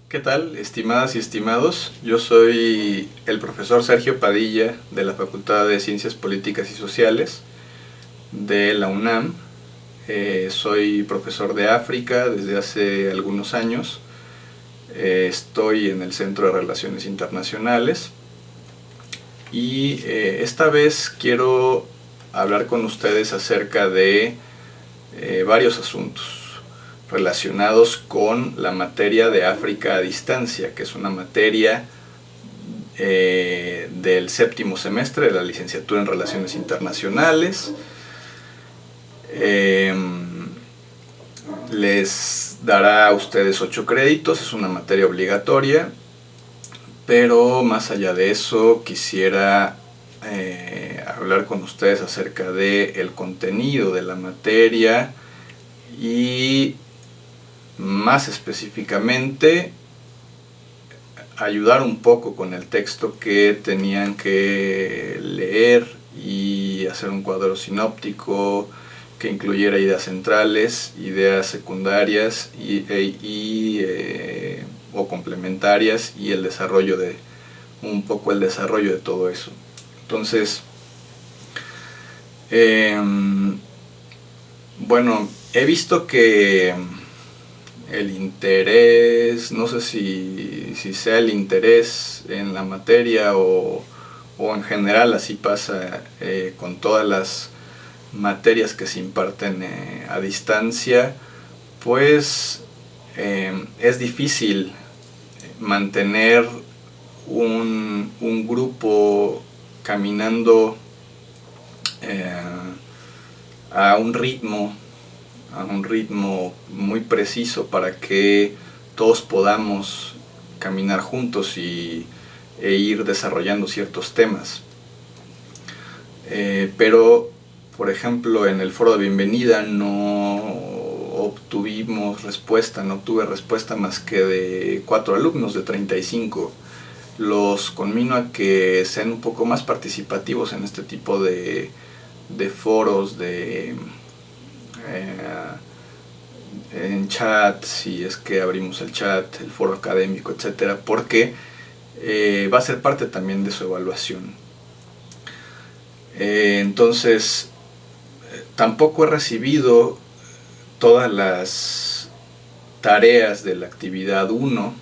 ¿Qué tal, estimadas y estimados? Yo soy el profesor Sergio Padilla de la Facultad de Ciencias Políticas y Sociales de la UNAM. Soy profesor de África desde hace algunos años. Estoy en el Centro de Relaciones Internacionales y esta vez quiero hablar con ustedes acerca de varios asuntos relacionados con la materia de África a distancia, que es una materia del séptimo semestre de la licenciatura en Relaciones Internacionales. Les dará a ustedes 8 créditos, es una materia obligatoria, pero más allá de eso quisiera hablar con ustedes acerca del contenido de la materia y más específicamente ayudar un poco con el texto que tenían que leer y hacer un cuadro sinóptico que incluyera ideas centrales, ideas secundarias o complementarias y el desarrollo de todo eso. Entonces, bueno, he visto que el interés, no sé si sea el interés en la materia o en general así pasa con todas las materias que se imparten a distancia, pues es difícil mantener un grupo caminando a un ritmo muy preciso para que todos podamos caminar juntos e ir desarrollando ciertos temas. Pero, por ejemplo, en el foro de bienvenida no obtuve respuesta más que de 4 alumnos de 35. Los conmino a que sean un poco más participativos en este tipo de foros, en chat, si es que abrimos el chat, el foro académico, etcétera, porque va a ser parte también de su evaluación. Entonces, tampoco he recibido todas las tareas de la actividad 1,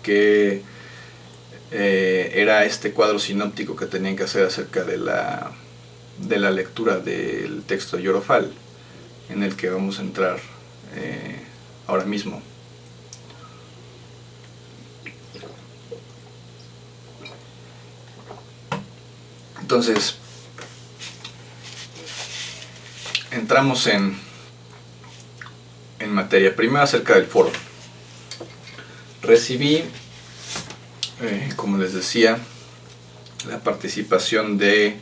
que era este cuadro sinóptico que tenían que hacer acerca de la lectura del texto Yorofal, en el que vamos a entrar ahora mismo. Entonces, entramos en materia. Primero acerca del foro. Recibí, como les decía, la participación de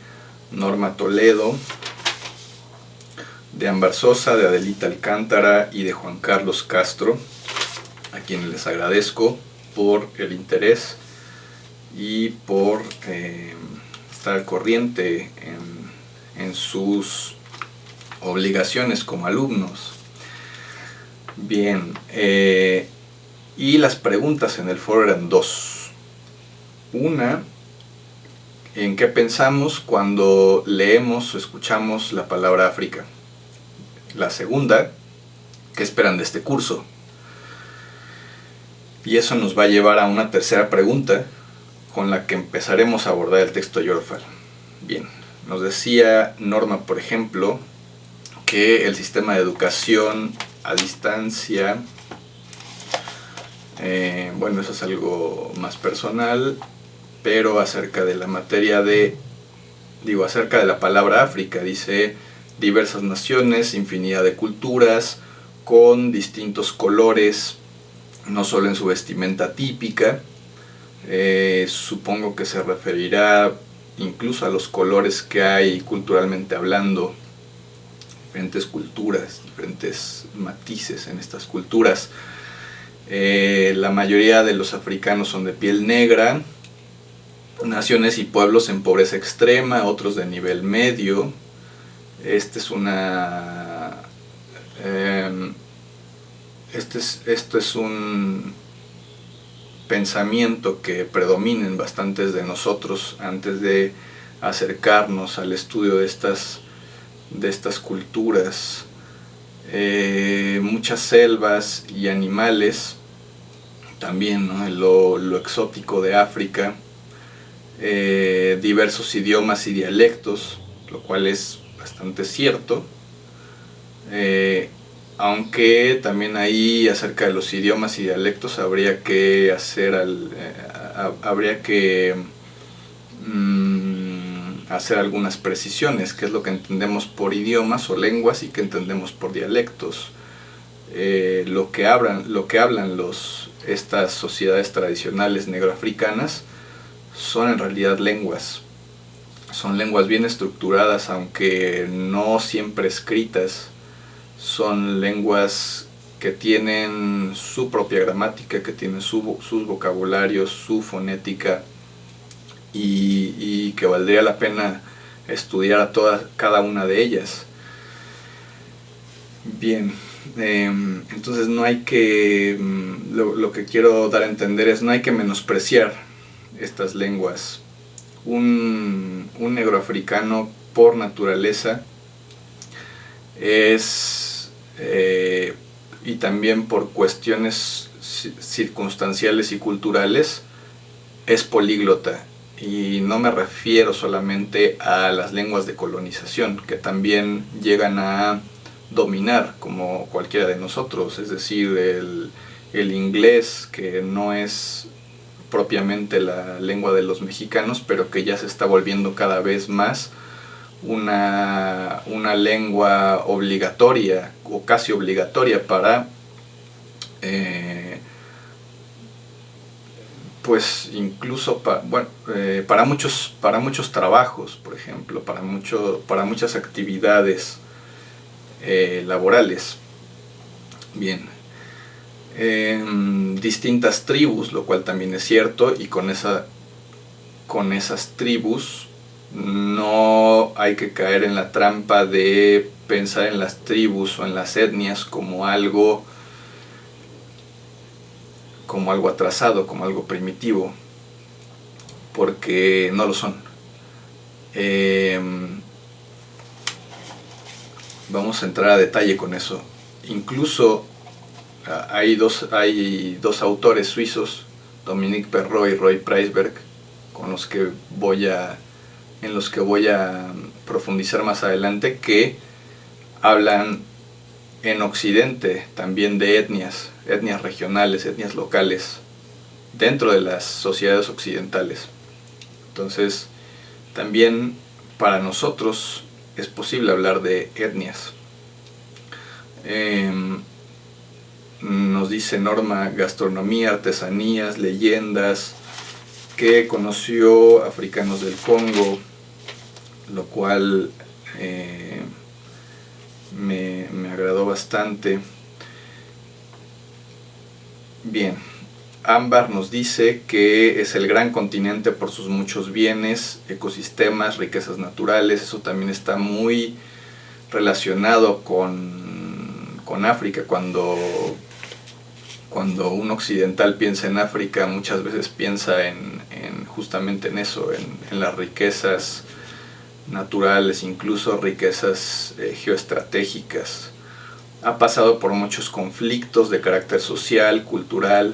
Norma Toledo, de Ámbar Sosa, de Adelita Alcántara y de Juan Carlos Castro, a quienes les agradezco por el interés y por estar al corriente en sus obligaciones como alumnos. Bien, y las preguntas en el foro eran 2. Una, ¿en qué pensamos cuando leemos o escuchamos la palabra África? La segunda, ¿qué esperan de este curso? Y eso nos va a llevar a una tercera pregunta con la que empezaremos a abordar el texto Yorofal. Bien, nos decía Norma, por ejemplo, que el sistema de educación a distancia, bueno, eso es algo más personal, pero acerca de la materia acerca de la palabra África, dice: diversas naciones, infinidad de culturas, con distintos colores, no solo en su vestimenta típica. Supongo que se referirá incluso a los colores que hay culturalmente hablando, diferentes culturas, diferentes matices en estas culturas. La mayoría de los africanos son de piel negra, naciones y pueblos en pobreza extrema, otros de nivel medio. Esta es una esto es un pensamiento que predomina en bastantes de nosotros antes de acercarnos al estudio de estas culturas. Muchas selvas y animales, también, ¿no? lo exótico de África, diversos idiomas y dialectos, lo cual es bastante cierto, aunque también ahí acerca de los idiomas y dialectos habría que hacer hacer algunas precisiones, qué es lo que entendemos por idiomas o lenguas y qué entendemos por dialectos. Lo que hablan estas sociedades tradicionales negroafricanas son en realidad lenguas. Son lenguas bien estructuradas, aunque no siempre escritas. Son lenguas que tienen su propia gramática, que tienen sus vocabularios, su fonética, y que valdría la pena estudiar a cada una de ellas. Bien, entonces no hay que, lo que quiero dar a entender es, no hay que menospreciar estas lenguas. Un negroafricano por naturaleza es, y también por cuestiones circunstanciales y culturales, es políglota. Y no me refiero solamente a las lenguas de colonización, que también llegan a dominar como cualquiera de nosotros, es decir, el inglés, que no es propiamente la lengua de los mexicanos, pero que ya se está volviendo cada vez más una lengua obligatoria o casi obligatoria para pues incluso para muchos trabajos, por ejemplo, para muchas actividades laborales. Bien, distintas tribus, lo cual también es cierto, y con esas tribus no hay que caer en la trampa de pensar en las tribus o en las etnias como algo atrasado, como algo primitivo, porque no lo son. Vamos a entrar a detalle con eso. Incluso hay dos autores suizos, Dominique Perrault y Roy Preisberg, en los que voy a profundizar más adelante, que hablan en Occidente también de etnias regionales, etnias locales, dentro de las sociedades occidentales. Entonces, también para nosotros es posible hablar de etnias. Nos dice Norma: gastronomía, artesanías, leyendas, que conoció africanos del Congo, lo cual me agradó bastante. Bien, Ámbar nos dice que es el gran continente por sus muchos bienes, ecosistemas, riquezas naturales. Eso también está muy relacionado con África. Cuando un occidental piensa en África, muchas veces piensa justamente en eso, en las riquezas naturales, incluso riquezas geoestratégicas. Ha pasado por muchos conflictos de carácter social, cultural,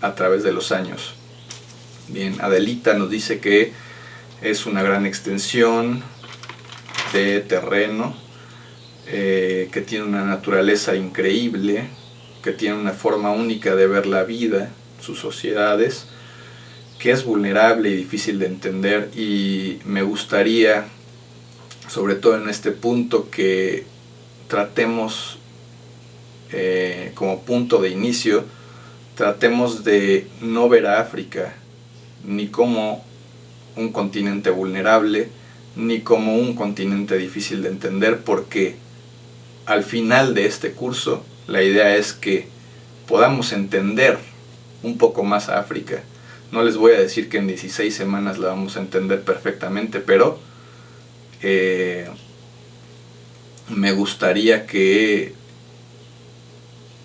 a través de los años. Bien, Adelita nos dice que es una gran extensión de terreno, que tiene una naturaleza increíble, que tiene una forma única de ver la vida, sus sociedades, que es vulnerable y difícil de entender, y me gustaría, sobre todo en este punto, que tratemos como punto de inicio, tratemos de no ver a África ni como un continente vulnerable, ni como un continente difícil de entender, porque al final de este curso la idea es que podamos entender un poco más a África. No les voy a decir que en 16 semanas la vamos a entender perfectamente, pero me gustaría que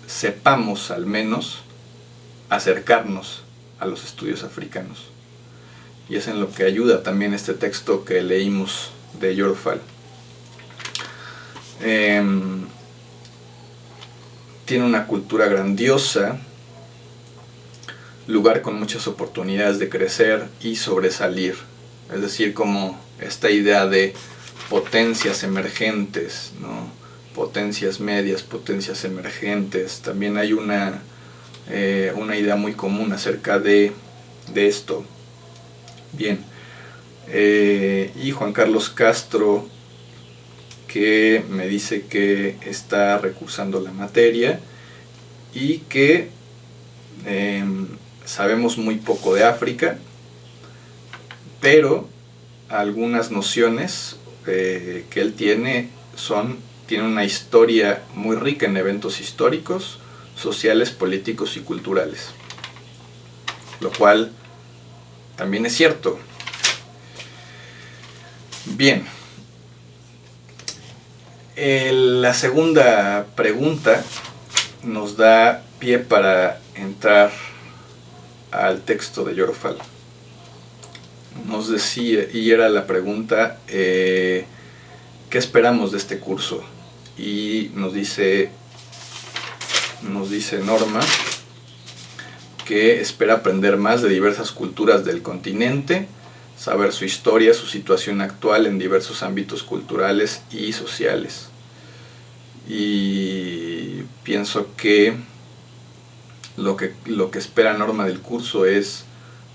sepamos al menos acercarnos a los estudios africanos. Y es en lo que ayuda también este texto que leímos de Yourofal. Tiene una cultura grandiosa, lugar con muchas oportunidades de crecer y sobresalir. Es decir, como esta idea de potencias emergentes, ¿no? Potencias medias, potencias emergentes. También hay una idea muy común acerca de esto. Bien. Y Juan Carlos Castro, que me dice que está recursando la materia y que sabemos muy poco de África, pero algunas nociones que él tiene tienen una historia muy rica en eventos históricos, sociales, políticos y culturales, lo cual también es cierto. Bien, la segunda pregunta nos da pie para entrar al texto de Yourofal. Nos decía, y era la pregunta, ¿qué esperamos de este curso? Y nos dice Norma que espera aprender más de diversas culturas del continente, saber su historia, su situación actual en diversos ámbitos culturales y sociales. Y pienso que lo que espera Norma del curso es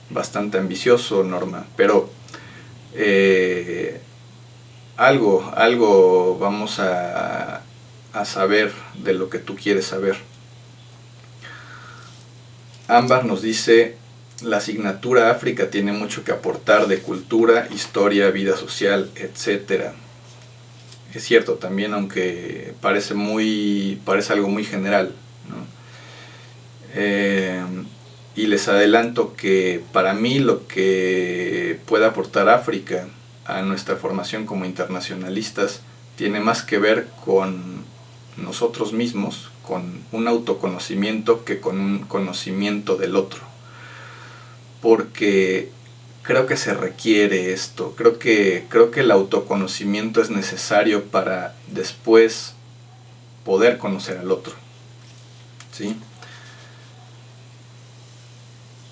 bastante ambicioso, Norma, pero algo vamos a saber de lo que tú quieres saber. Ámbar nos dice: la asignatura África tiene mucho que aportar de cultura, historia, vida social, etc. Es cierto también, aunque parece algo muy general, ¿no? Y les adelanto que para mí lo que puede aportar África a nuestra formación como internacionalistas tiene más que ver con nosotros mismos, con un autoconocimiento que con un conocimiento del otro. Porque creo que se requiere esto, creo que el autoconocimiento es necesario para después poder conocer al otro, ¿sí?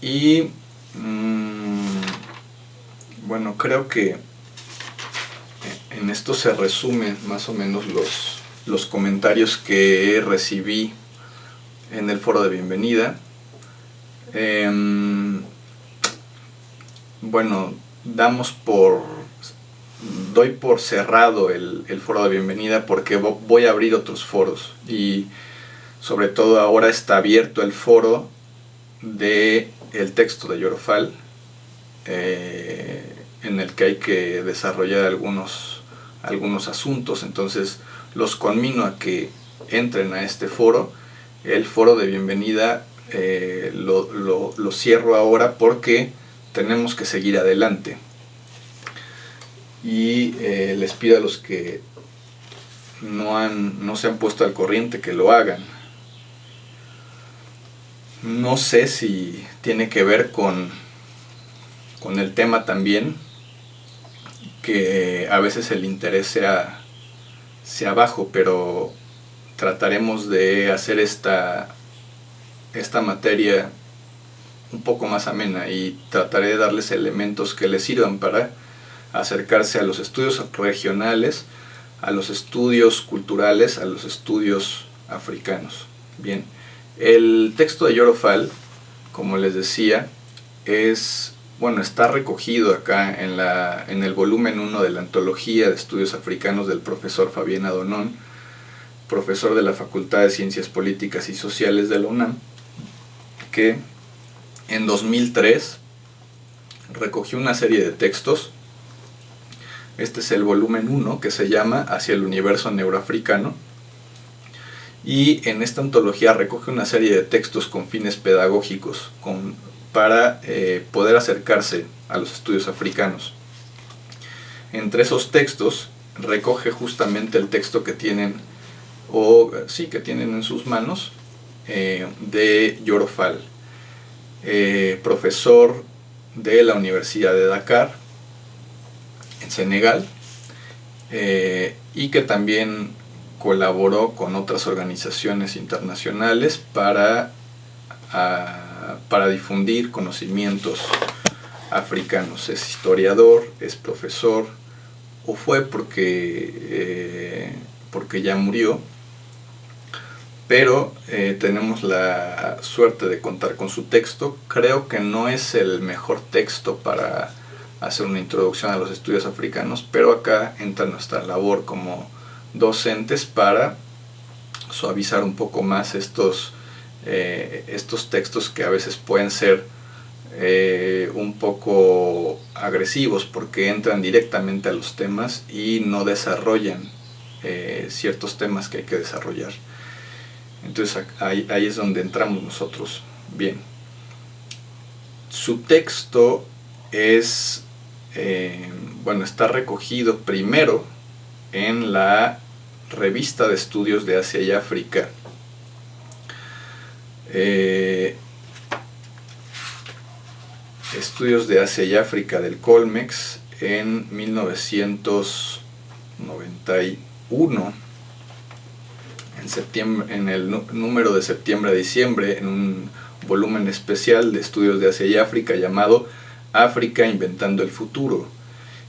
Y bueno, creo que en esto se resumen más o menos los comentarios que recibí en el foro de bienvenida. Bueno, doy por cerrado el foro de bienvenida porque voy a abrir otros foros, y sobre todo ahora está abierto el foro de el texto de Yourofal, en el que hay que desarrollar algunos asuntos. Entonces los conmino a que entren a este foro. El foro de bienvenida lo cierro ahora porque tenemos que seguir adelante, y les pido a los que no se han puesto al corriente que lo hagan. No sé si tiene que ver con el tema también, que a veces el interés sea bajo, pero trataremos de hacer esta materia un poco más amena, y trataré de darles elementos que les sirvan para acercarse a los estudios regionales, a los estudios culturales, a los estudios africanos. Bien, el texto de Yourofal, como les decía, está recogido acá en el volumen 1 de la Antología de Estudios Africanos del profesor Fabien Adonón, profesor de la Facultad de Ciencias Políticas y Sociales de la UNAM, que en 2003 recogió una serie de textos. Este es el volumen 1, que se llama Hacia el universo neuroafricano, y en esta antología recoge una serie de textos con fines pedagógicos, para poder acercarse a los estudios africanos. Entre esos textos recoge justamente el texto que tienen en sus manos, de Yoro Fall, profesor de la Universidad de Dakar, en Senegal, y que también colaboró con otras organizaciones internacionales para difundir conocimientos africanos. Es historiador, es profesor, o fue porque ya murió, pero tenemos la suerte de contar con su texto. Creo que no es el mejor texto para hacer una introducción a los estudios africanos, pero acá entra nuestra labor como docentes para suavizar un poco más estos textos que a veces pueden ser un poco agresivos, porque entran directamente a los temas y no desarrollan ciertos temas que hay que desarrollar. Entonces ahí es donde entramos nosotros. Bien, su texto es está recogido primero en la Revista de Estudios de Asia y África, Estudios de Asia y África del Colmex, en 1991, en septiembre, en el número de septiembre a diciembre, en un volumen especial de Estudios de Asia y África llamado África inventando el futuro.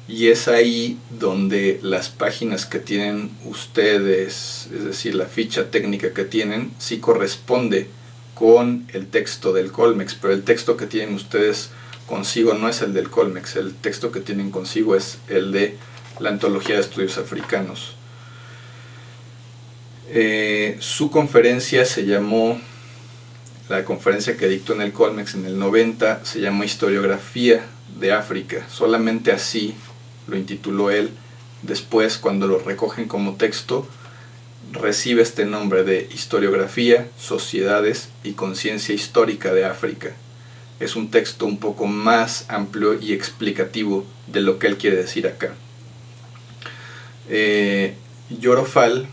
Y es ahí donde las páginas que tienen ustedes, es decir, la ficha técnica que tienen, sí corresponde con el texto del Colmex, pero el texto que tienen ustedes consigo no es el del Colmex. El texto que tienen consigo es el de la Antología de Estudios Africanos. Su conferencia se llamó, la conferencia que dictó en el Colmex en el 90, se llamó Historiografía de África. Solamente así lo intituló él. Después, cuando lo recogen como texto, recibe este nombre de Historiografía, Sociedades y Conciencia Histórica de África. Es un texto un poco más amplio y explicativo de lo que él quiere decir acá. Yoro Fall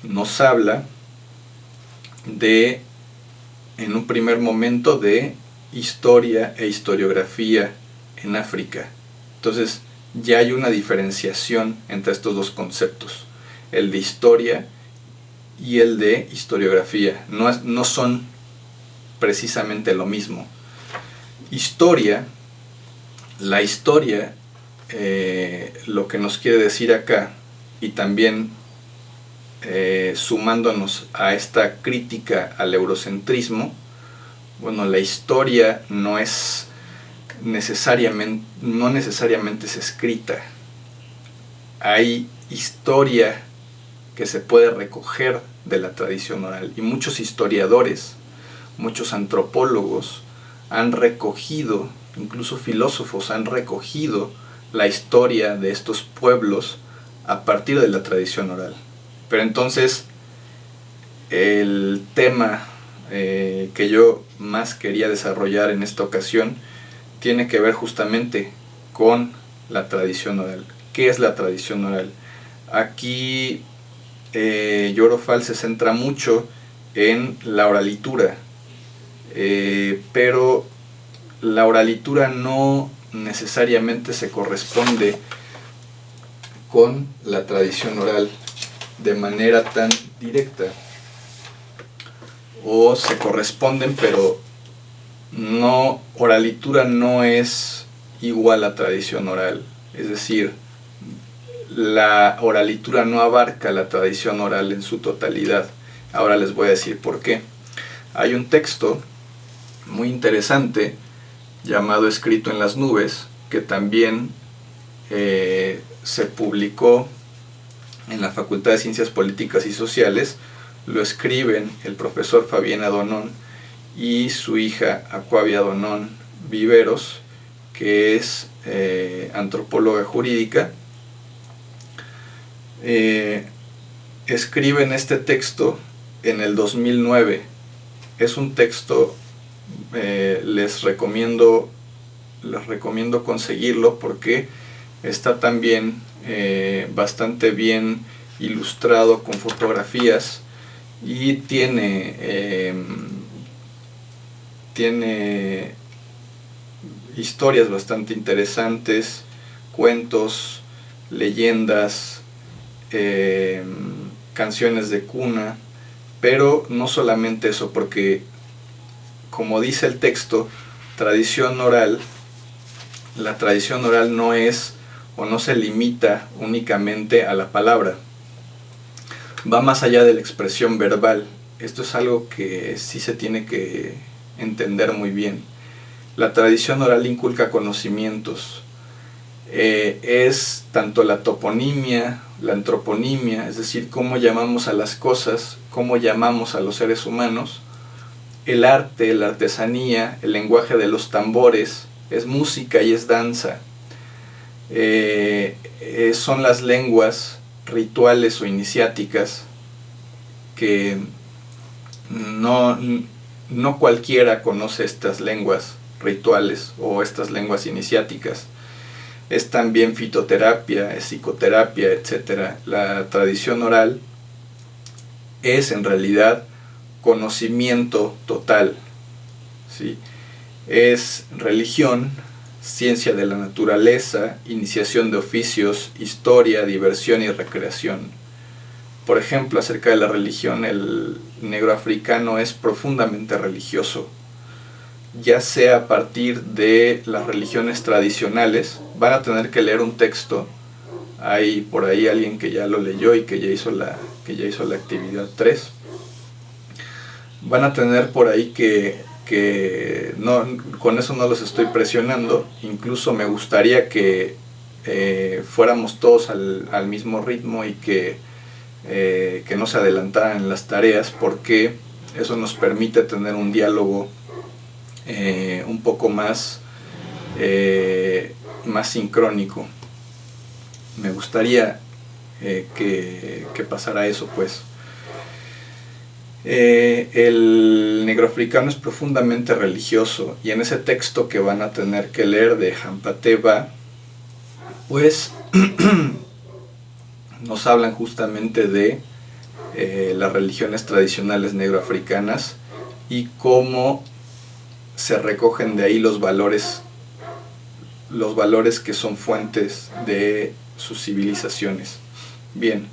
nos habla en un primer momento, de historia e historiografía en África. Entonces ya hay una diferenciación entre estos dos conceptos, el de historia y el de historiografía. No son precisamente lo mismo. La historia, lo que nos quiere decir acá, y también sumándonos a esta crítica al eurocentrismo, la historia no necesariamente es escrita. Hay historia que se puede recoger de la tradición oral, y muchos historiadores, muchos antropólogos han recogido, incluso filósofos han recogido la historia de estos pueblos a partir de la tradición oral. Pero entonces el tema que yo más quería desarrollar en esta ocasión tiene que ver justamente con la tradición oral. ¿Qué es la tradición oral? Aquí Yoro Fall se centra mucho en la oralitura, pero la oralitura no necesariamente se corresponde con la tradición oral de manera tan directa, o se corresponden, pero oralitura no es igual a tradición oral. Es decir, la oralitura no abarca la tradición oral en su totalidad. Ahora les voy a decir por qué. Hay un texto muy interesante llamado Escrito en las Nubes, que también se publicó en la Facultad de Ciencias Políticas y Sociales. Lo escriben el profesor Fabiana Donón y su hija Aquavia Donón Viveros, que es antropóloga jurídica. Escriben este texto en el 2009. Es un texto, les recomiendo conseguirlo, porque está también bastante bien ilustrado con fotografías, y tiene historias bastante interesantes, cuentos, leyendas, canciones de cuna, pero no solamente eso, porque como dice el texto, tradición oral, la tradición oral no es o no se limita únicamente a la palabra, va más allá de la expresión verbal. Esto es algo que sí se tiene que entender muy bien. La tradición oral inculca conocimientos, es tanto la toponimia, la antroponimia, es decir, cómo llamamos a las cosas, cómo llamamos a los seres humanos, el arte, la artesanía, el lenguaje de los tambores, es música y es danza, son las lenguas rituales o iniciáticas que no cualquiera conoce estas lenguas rituales o estas lenguas iniciáticas. Es también fitoterapia, es psicoterapia, etc. La tradición oral es en realidad conocimiento total, ¿sí? Es religión, ciencia de la naturaleza, iniciación de oficios, historia, diversión y recreación. Por ejemplo, acerca de la religión, el negro africano es profundamente religioso, ya sea a partir de las religiones tradicionales. Van a tener que leer un texto, hay por ahí alguien que ya lo leyó y que ya hizo la actividad 3. Van a tener por ahí que no, con eso no los estoy presionando, incluso me gustaría que fuéramos todos al mismo ritmo y que no se adelantaran en las tareas, porque eso nos permite tener un diálogo un poco más sincrónico. Me gustaría que pasara eso, pues. El negroafricano es profundamente religioso, y en ese texto que van a tener que leer de Hampateba, pues nos hablan justamente de las religiones tradicionales negroafricanas y cómo se recogen de ahí los valores que son fuentes de sus civilizaciones. Bien,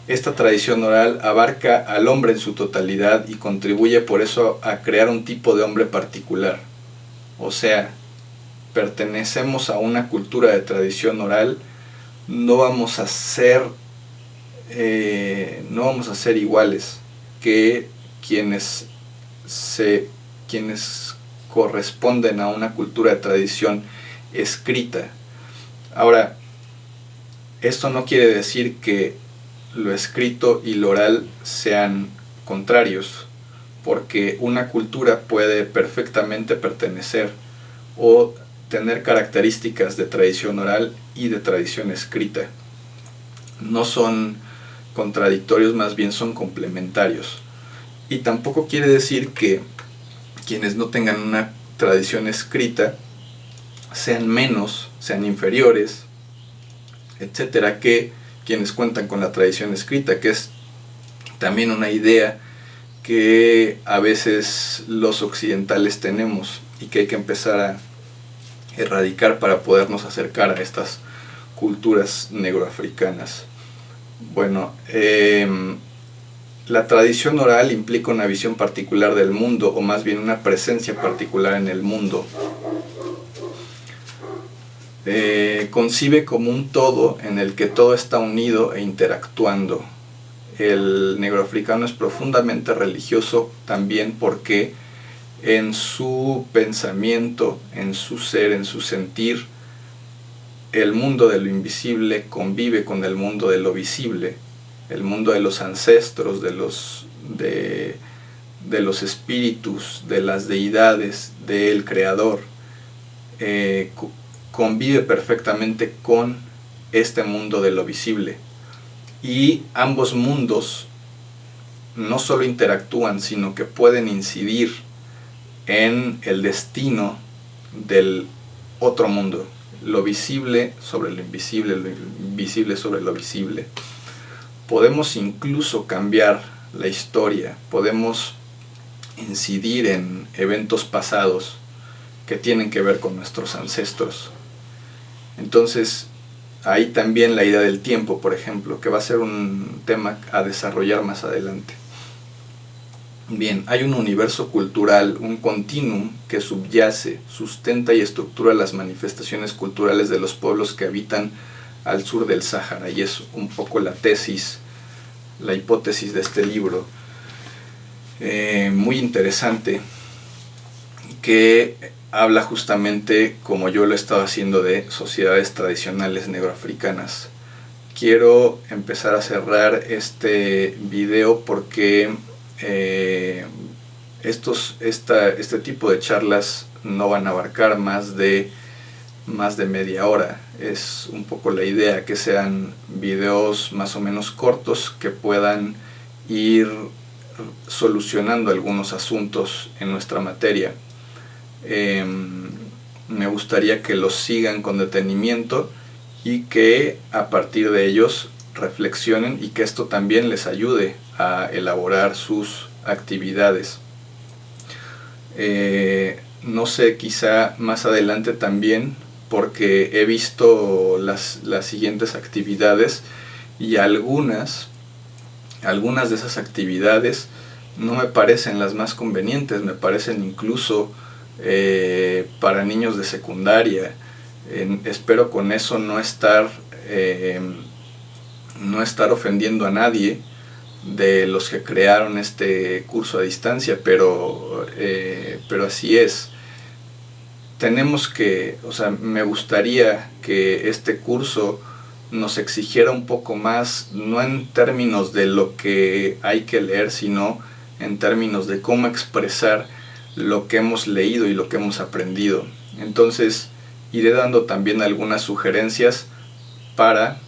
esta tradición oral abarca al hombre en su totalidad y contribuye por eso a crear un tipo de hombre particular. O sea, pertenecemos a una cultura de tradición oral, no vamos a ser iguales que quienes corresponden a una cultura de tradición escrita. Ahora, esto no quiere decir que lo escrito y lo oral sean contrarios, porque una cultura puede perfectamente pertenecer o tener características de tradición oral y de tradición escrita. No son contradictorios, más bien son complementarios. Y tampoco quiere decir que quienes no tengan una tradición escrita sean menos, sean inferiores, etcétera, que quienes cuentan con la tradición escrita, que es también una idea que a veces los occidentales tenemos y que hay que empezar a erradicar para podernos acercar a estas culturas negroafricanas. Bueno, la tradición oral implica una visión particular del mundo, o más bien una presencia particular en el mundo. Concibe como un todo en el que todo está unido e interactuando. El negroafricano es profundamente religioso también porque en su pensamiento, en su ser, en su sentir, el mundo de lo invisible convive con el mundo de lo visible, el mundo de los ancestros, de los espíritus, de las deidades, del creador. Convive perfectamente con este mundo de lo visible, y ambos mundos no solo interactúan, sino que pueden incidir en el destino del otro mundo, lo visible sobre lo invisible sobre lo visible. Podemos incluso cambiar la historia, podemos incidir en eventos pasados que tienen que ver con nuestros ancestros. Entonces, ahí también la idea del tiempo, por ejemplo, que va a ser un tema a desarrollar más adelante. Bien, hay un universo cultural, un continuum que subyace, sustenta y estructura las manifestaciones culturales de los pueblos que habitan al sur del Sáhara, y es un poco la tesis, la hipótesis de este libro, muy interesante, que habla justamente, como yo lo he estado haciendo, de sociedades tradicionales negroafricanas. Quiero empezar a cerrar este video porque este tipo de charlas no van a abarcar más de media hora. Es un poco la idea, que sean videos más o menos cortos que puedan ir solucionando algunos asuntos en nuestra materia. Me gustaría que los sigan con detenimiento y que a partir de ellos reflexionen, y que esto también les ayude a elaborar sus actividades. No sé, quizá más adelante también, porque he visto las siguientes actividades, y algunas de esas actividades no me parecen las más convenientes, me parecen incluso para niños de secundaria. Espero con eso no estar ofendiendo a nadie de los que crearon este curso a distancia, pero así es. Tenemos que, me gustaría que este curso nos exigiera un poco más, no en términos de lo que hay que leer, sino en términos de cómo expresar lo que hemos leído y lo que hemos aprendido. Entonces, iré dando también algunas sugerencias para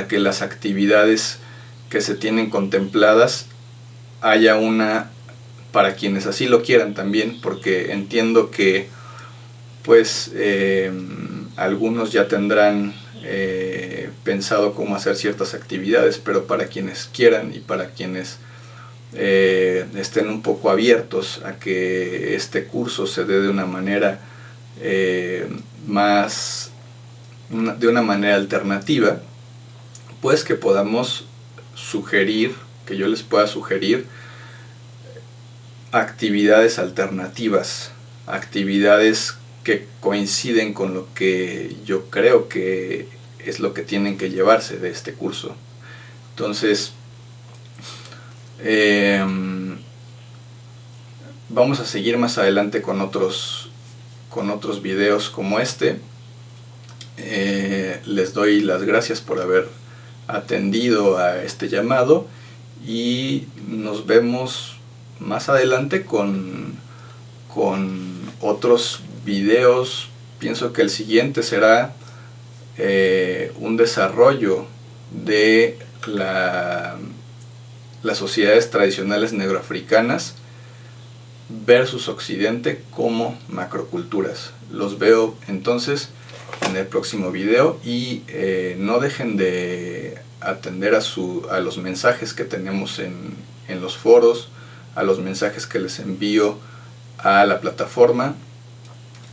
que las actividades que se tienen contempladas haya una para quienes así lo quieran también, porque entiendo que pues algunos ya tendrán pensado cómo hacer ciertas actividades, pero para quienes quieran y para quienes estén un poco abiertos a que este curso se dé de una manera de una manera alternativa, pues que podamos sugerir, que yo les pueda sugerir actividades alternativas, actividades que coinciden con lo que yo creo que es lo que tienen que llevarse de este curso. Entonces, vamos a seguir más adelante con otros videos como este. Les doy las gracias por haber atendido a este llamado, y nos vemos más adelante con otros videos. Pienso que el siguiente será un desarrollo de las sociedades tradicionales negroafricanas versus Occidente como macroculturas. Los veo entonces en el próximo video, y no dejen de atender a los mensajes que tenemos en los foros, a los mensajes que les envío a la plataforma,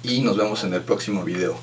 y nos vemos en el próximo video.